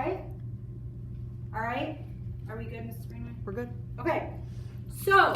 5. All right? Are we good, Mrs. Greenway? We're good. Okay. So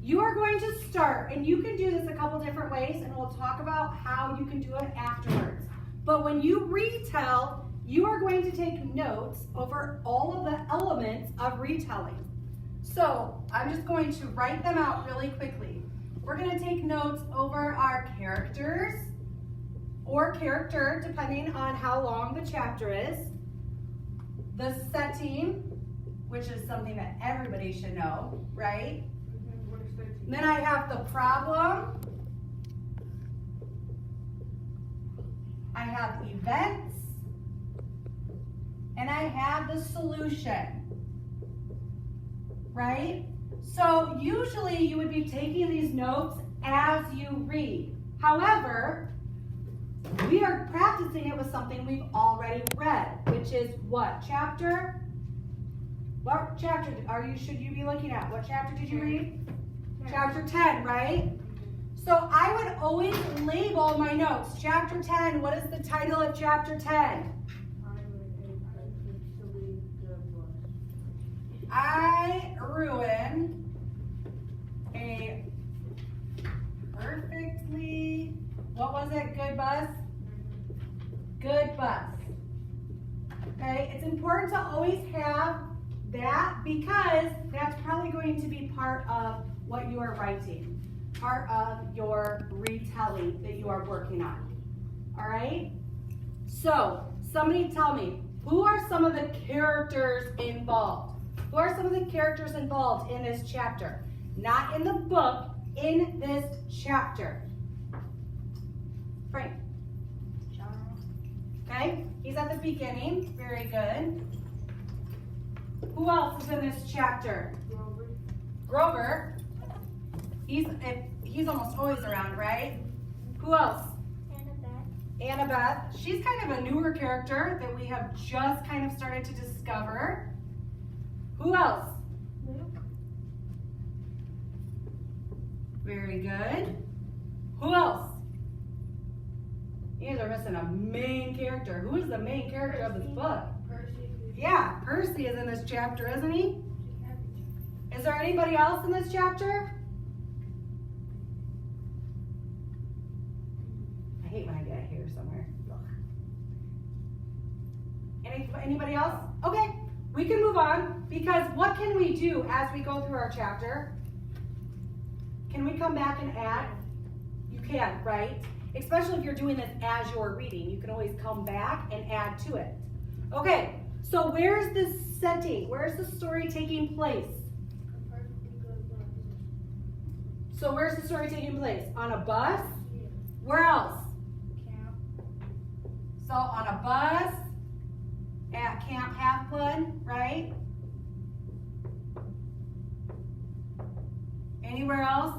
you are going to start, and you can do this a couple different ways, and we'll talk about how you can do it afterwards. But when you retell, you are going to take notes over all of the elements of retelling. So I'm just going to write them out really quickly. We're going to take notes over our characters, or character, depending on how long the chapter is. The setting, which is something that everybody should know, right? Then I have the problem. I have events. And I have the solution, right? So usually you would be taking these notes as you read. However, we are practicing it with something we've already read, which is what chapter? What chapter should you be looking at? What chapter did you read? 10. Chapter 10, right? So I would always label my notes. Chapter 10, what is the title of chapter 10? I ruin a perfectly, what was it, good bus? Good bus. Okay, it's important to always have that because that's probably going to be part of what you are writing, part of your retelling that you are working on. All right? So, somebody tell me, who are some of the characters involved? Who are some of the characters involved in this chapter? Not in the book, in this chapter. Frank. Okay, he's at the beginning. Very good. Who else is in this chapter? Grover. He's almost always around, right? Who else? Annabeth. She's kind of a newer character that we have just kind of started to discover. Who else? Luke. Very good. Who else? You guys are missing a main character. Who is the main character of this book? Percy. Yeah, Percy is in this chapter, isn't he? Is there anybody else in this chapter? I hate when I get here somewhere. Anybody else? Okay. We can move on because what can we do as we go through our chapter? Can we come back and add? You can, right? Especially if you're doing this as you're reading. You can always come back and add to it. Okay, so where's this setting? Where's the story taking place? So where's the story taking place? On a bus? Where else? Camp. So on a bus, at Camp Half-Blood, right? Anywhere else?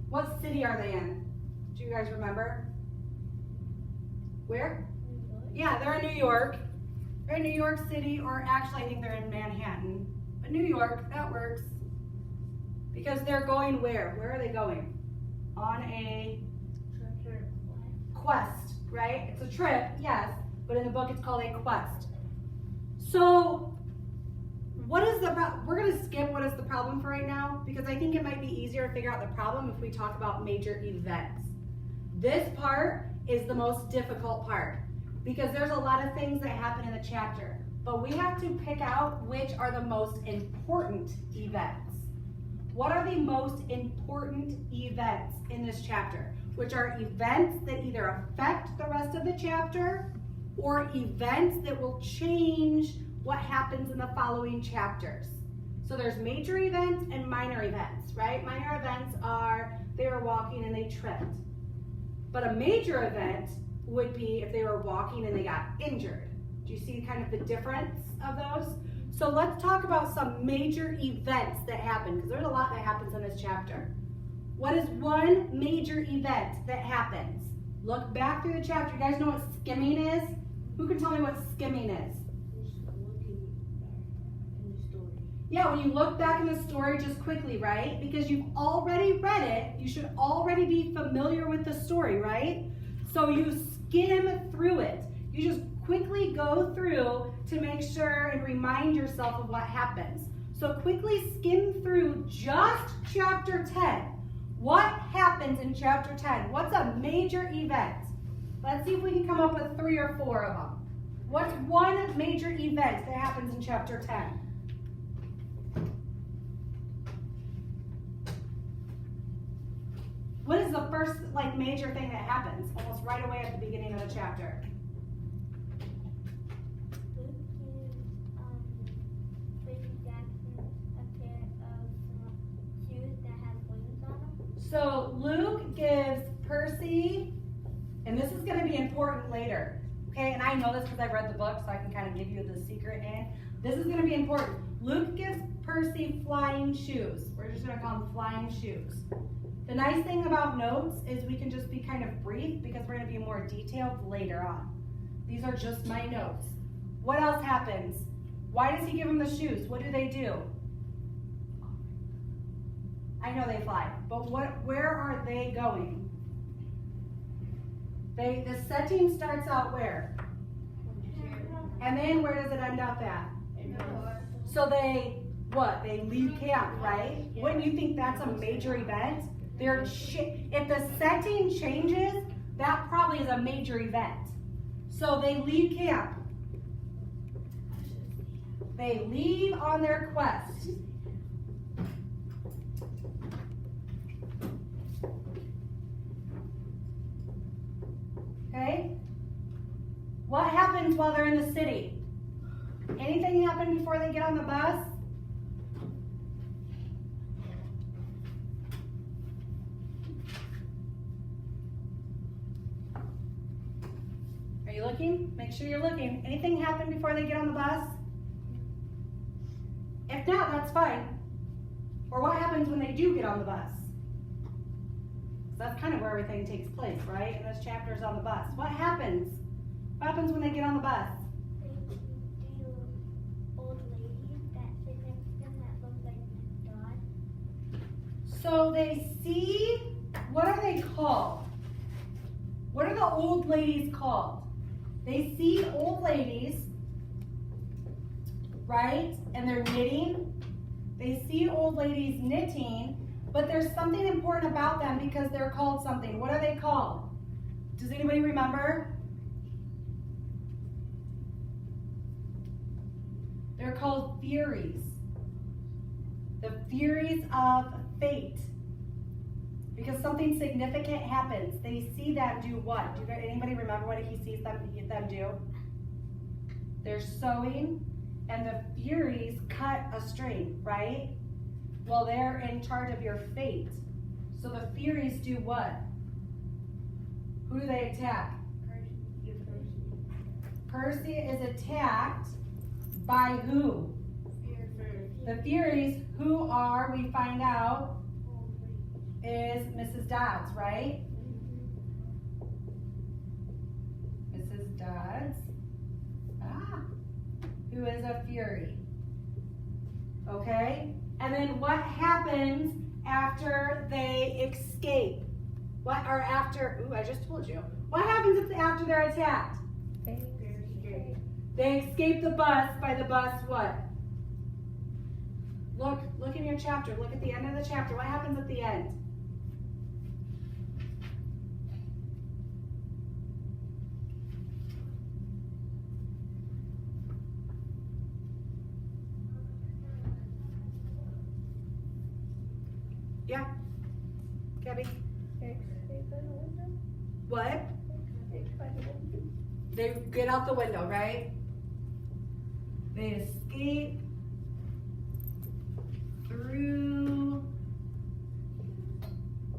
What city are they in? Do you guys remember? Where? Yeah, they're in New York. They're in New York City, or actually I think they're in Manhattan. But New York, that works. Because they're going where? Where are they going? On a quest, right? It's a trip, yes, but in the book it's called a quest. So, what is the problem? We're going to skip what is the problem for right now because I think it might be easier to figure out the problem if we talk about major events. This part is the most difficult part because there's a lot of things that happen in the chapter, but we have to pick out which are the most important events. What are the most important events in this chapter? Which are events that either affect the rest of the chapter or events that will change what happens in the following chapters. So there's major events and minor events, right? Minor events are they were walking and they tripped. But a major event would be if they were walking and they got injured. Do you see kind of the difference of those? So let's talk about some major events that happen because there's a lot that happens in this chapter. What is one major event that happens? Look back through the chapter. You guys know what skimming is? Who can tell me what skimming is? Yeah, when you look back in the story just quickly, right? Because you've already read it, you should already be familiar with the story, right? So you skim through it. You just quickly go through to make sure and remind yourself of what happens. So quickly skim through just chapter 10. What happens in chapter 10? What's a major event? Let's see if we can come up with 3 or 4 of them. What's one major event that happens in chapter 10? What is the first major thing that happens almost right away at the beginning of the chapter? So Luke gives Percy, and this is going to be important later, okay? And I know this because I read the book, so I can kind of give you the secret in. This is going to be important. Luke gives Percy flying shoes. We're just going to call them flying shoes. The nice thing about notes is we can just be kind of brief because we're going to be more detailed later on. These are just my notes. What else happens? Why does he give them the shoes? What do they do? I know they fly, but where are they going? The setting starts out where? And then where does it end up at? So they leave camp, right? Wouldn't you think that's a major event? If the setting changes, that probably is a major event. So they leave camp. They leave on their quest. Okay? What happens while they're in the city? Anything happen before they get on the bus? Are you looking? Make sure you're looking. Anything happen before they get on the bus? If not, that's fine. Or what happens when they do get on the bus? That's kind of where everything takes place, right? And this chapter is on the bus. What happens? What happens when they get on the bus? They see old ladies that sit next to them that look like God. So they see, what are they called? What are the old ladies called? They see old ladies, right? And they're knitting. They see old ladies knitting. But there's something important about them because they're called something. What are they called? Does anybody remember? They're called Furies. The Furies of fate. Because something significant happens. They see that do what? Anybody remember what he sees them do? They're sewing, and the Furies cut a string, right? Well, they're in charge of your fate. So the Furies do what? Who do they attack? Percy is attacked by who? The Furies, who are, we find out, is Mrs. Dodds, right? Mrs. Dodds, who is a Fury. Okay? And then what happens after they escape? I just told you. What happens after they're attacked? They escape the bus. By the bus, what? Look in your chapter. Look at the end of the chapter. What happens at the end? Yeah. Gabby? What? They get out the window, right? They escape through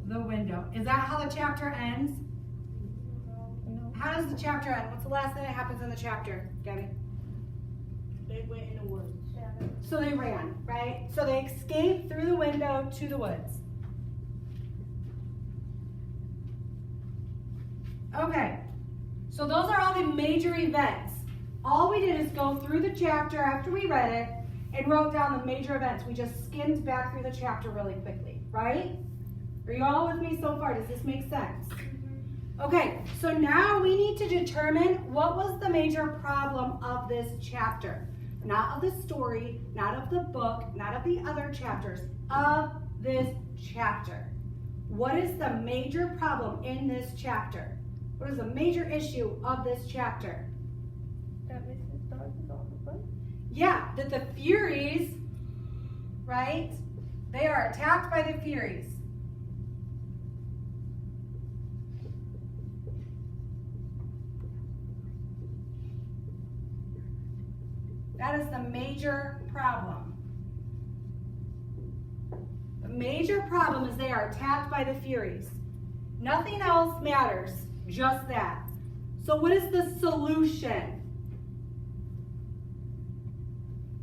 the window. Is that how the chapter ends? No. How does the chapter end? What's the last thing that happens in the chapter, Gabby? They went in the woods. So they ran, right? So they escaped through the window to the woods. Okay, so those are all the major events. All we did is go through the chapter after we read it and wrote down the major events. We just skimmed back through the chapter really quickly, right? Are you all with me so far? Does this make sense? Okay, so now we need to determine what was the major problem of this chapter. Not of the story, not of the book, not of the other chapters, of this chapter. What is the major problem in this chapter? What is the major issue of this chapter? That Mrs. Dog is on the book? Yeah, that the Furies, right? They are attacked by the Furies. That is the major problem. The major problem is they are attacked by the Furies. Nothing else matters, just that. So what is the solution?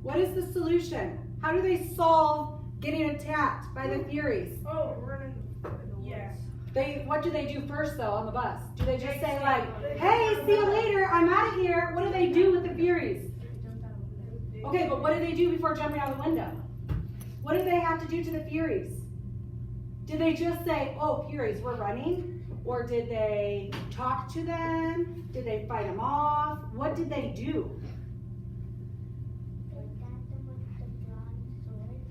What is the solution? How do they solve getting attacked by the Furies? Oh, running. Yes. What do they do first though on the bus? Do they just say like, hey, see you later, I'm out of here. What do they do with the Furies? Okay, but what did they do before jumping out the window? What did they have to do to the Furies? Did they just say, oh, Furies, we're running? Or did they talk to them? Did they fight them off? What did they do?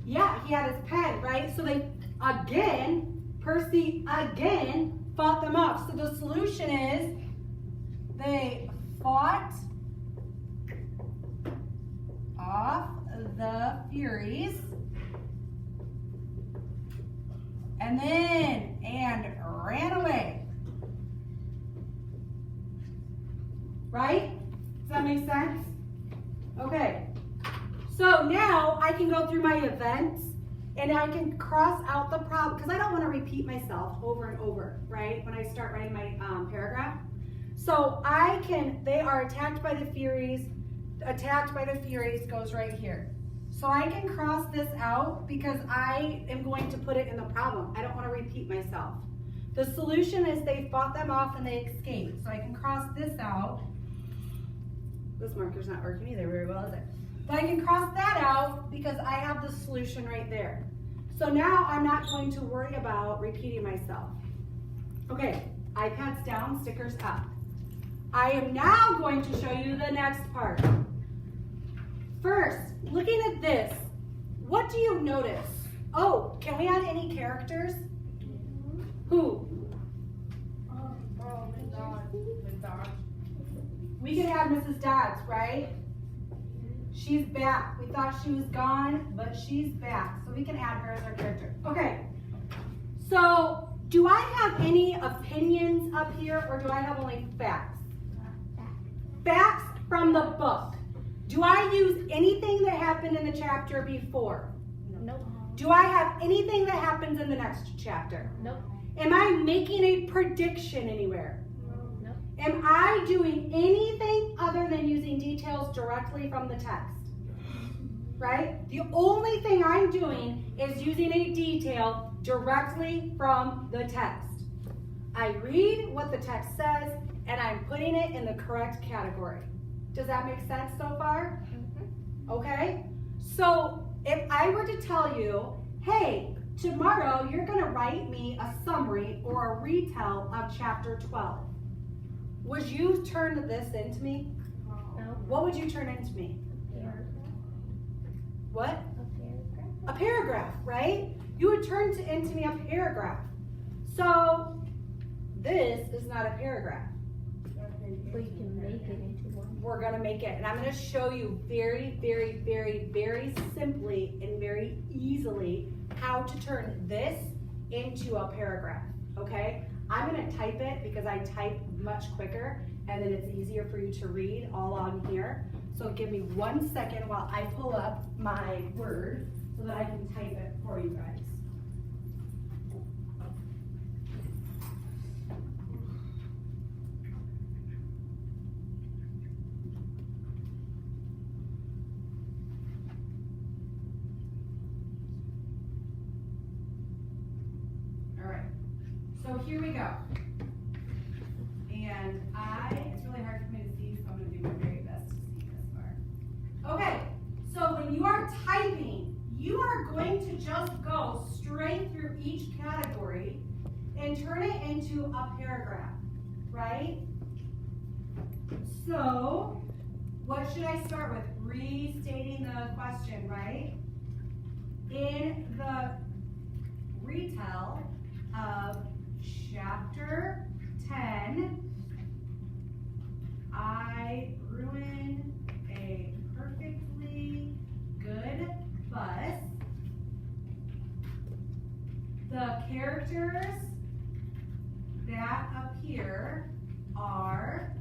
Yeah, he had his pen, right? So they, Percy again fought them off. So the solution is they fought off the Furies and ran away. Right? Does that make sense? Okay. So now I can go through my events and I can cross out the problem because I don't want to repeat myself over and over, right? When I start writing my paragraph. So they are attacked by the Furies. Attacked by the Furies goes right here. So I can cross this out because I am going to put it in the problem. I don't want to repeat myself. The solution is they fought them off and they escaped. So I can cross this out. This marker's not working either very well, is it? But I can cross that out because I have the solution right there. So now I'm not going to worry about repeating myself. Okay, iPads down, stickers up. I am now going to show you the next part. First, looking at this, what do you notice? Oh, can we add any characters? Who? We can add Mrs. Dodds, right? She's back. We thought she was gone, but she's back. So we can add her as our character. Okay. So, do I have any opinions up here, or do I have only facts? Facts from the book. Do I use anything that happened in the chapter before? Nope. Do I have anything that happens in the next chapter? Nope. Am I making a prediction anywhere? Nope. Am I doing anything other than using details directly from the text? Right? The only thing I'm doing is using a detail directly from the text. I read what the text says and I'm putting it in the correct category. Does that make sense so far? Mm-hmm. Okay? So if I were to tell you, hey, tomorrow you're going to write me a summary or a retell of chapter 12. Would you turn this into me? No. What would you turn into me? What? A paragraph. A paragraph, right? You would turn into me a paragraph. So this is not a paragraph. But you can make it into one. We're going to make it. And I'm going to show you very, very, very, very simply and very easily how to turn this into a paragraph, okay? I'm going to type it because I type much quicker and then it's easier for you to read all on here. So give me 1 second while I pull up my Word so that I can type it for you guys. So here we go. And it's really hard for me to see, so I'm going to do my very best to see this far. Okay, so when you are typing, you are going to just go straight through each category and turn it into a paragraph. right? So, what should I start with? Restating the question, right? In the retell of chapter 10, I ruin a perfectly good bus. The characters that appear are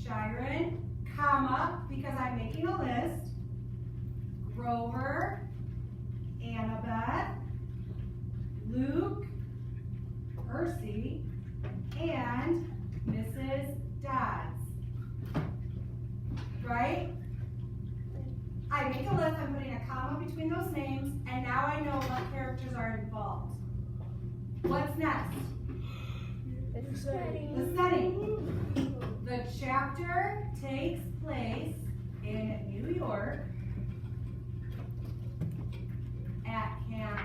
Shiren, comma, because I'm making a list, Grover, Annabeth, Luke, Percy, and Mrs. Dodds. Right? I make a list, I'm putting a comma between those names, and now I know what characters are involved. What's next? The setting. The setting. The chapter takes place in New York at Camp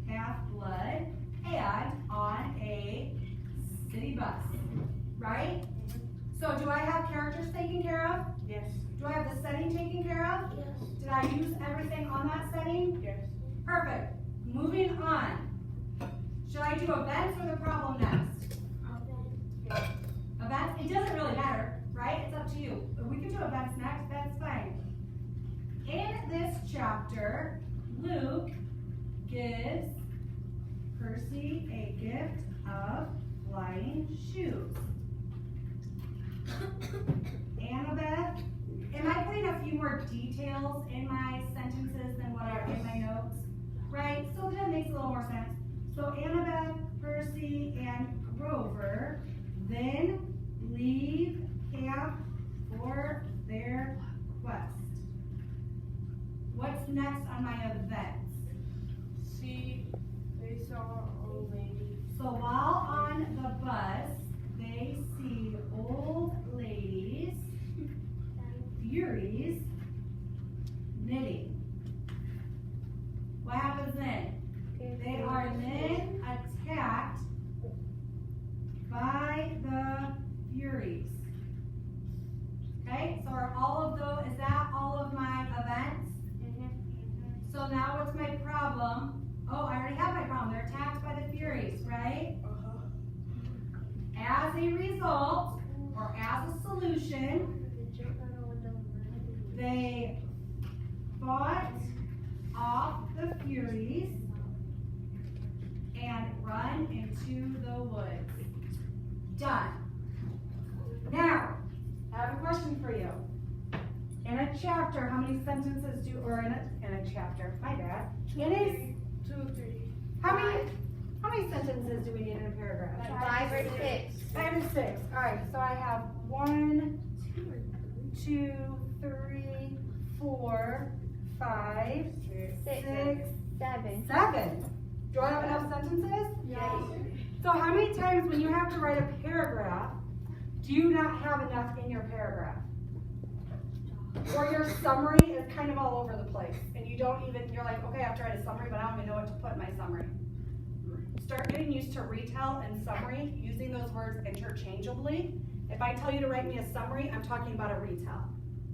Half-Blood and on a city bus, right? So do I have characters taken care of? Yes. Do I have the setting taken care of? Yes. Did I use everything on that setting? Yes. Perfect. Moving on. Should I do events or the problem next? Events? It doesn't really matter, right? It's up to you. If we can do events next, that's fine. In this chapter, Luke gives Percy a gift of flying shoes. Annabeth, am I putting a few more details in my sentences than what are in my notes? Right? So that makes a little more sense. So Annabeth, Percy, and Grover then leave camp for their quest. What's next on my events? See, they saw old lady. So while on the bus, they see old ladies, Furies, knitting. What happens then? They are then attacked by the Furies. Okay, so are all of those, is that all of my events? So now what's my problem? Oh, I already have my problem. They're attacked by the Furies, right? As a result, or as a solution, they fought off the Furies and run into the woods. Done. Now, I have a question for you. In a chapter, how many sentences do, or in a chapter, my bad. In a, 2, 3. how many sentences do we need in a paragraph? 5 or 6. 5 or 6. All right, so I have 1, 2, 3, 4, 5, 6, 7. 7. Do I have enough sentences? Yes. So how many times when you have to write a paragraph, do you not have enough in your paragraph? Or your summary is kind of all over the place, and you don't even, you're like, okay, I have to write a summary, but I don't even know what to put in my summary. Start getting used to retell and summary, using those words interchangeably. If I tell you to write me a summary, I'm talking about a retell.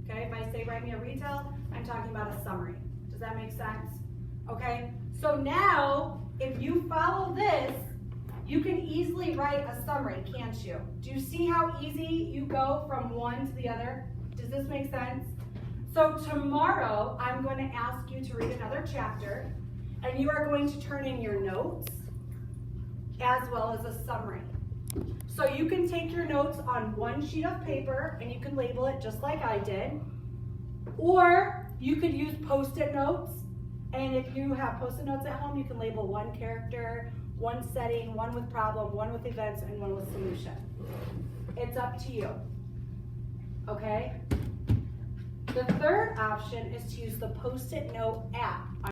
Okay, if I say write me a retell, I'm talking about a summary. Does that make sense? Okay, so now, if you follow this, you can easily write a summary, can't you? Do you see how easy you go from one to the other? Does this make sense? So tomorrow, I'm going to ask you to read another chapter, and you are going to turn in your notes, as well as a summary. So you can take your notes on one sheet of paper, and you can label it just like I did, or you could use Post-it notes, and if you have Post-it notes at home, you can label one character, one setting, one with problem, one with events, and one with solution. It's up to you. Okay? The third option is to use the Post-it note app.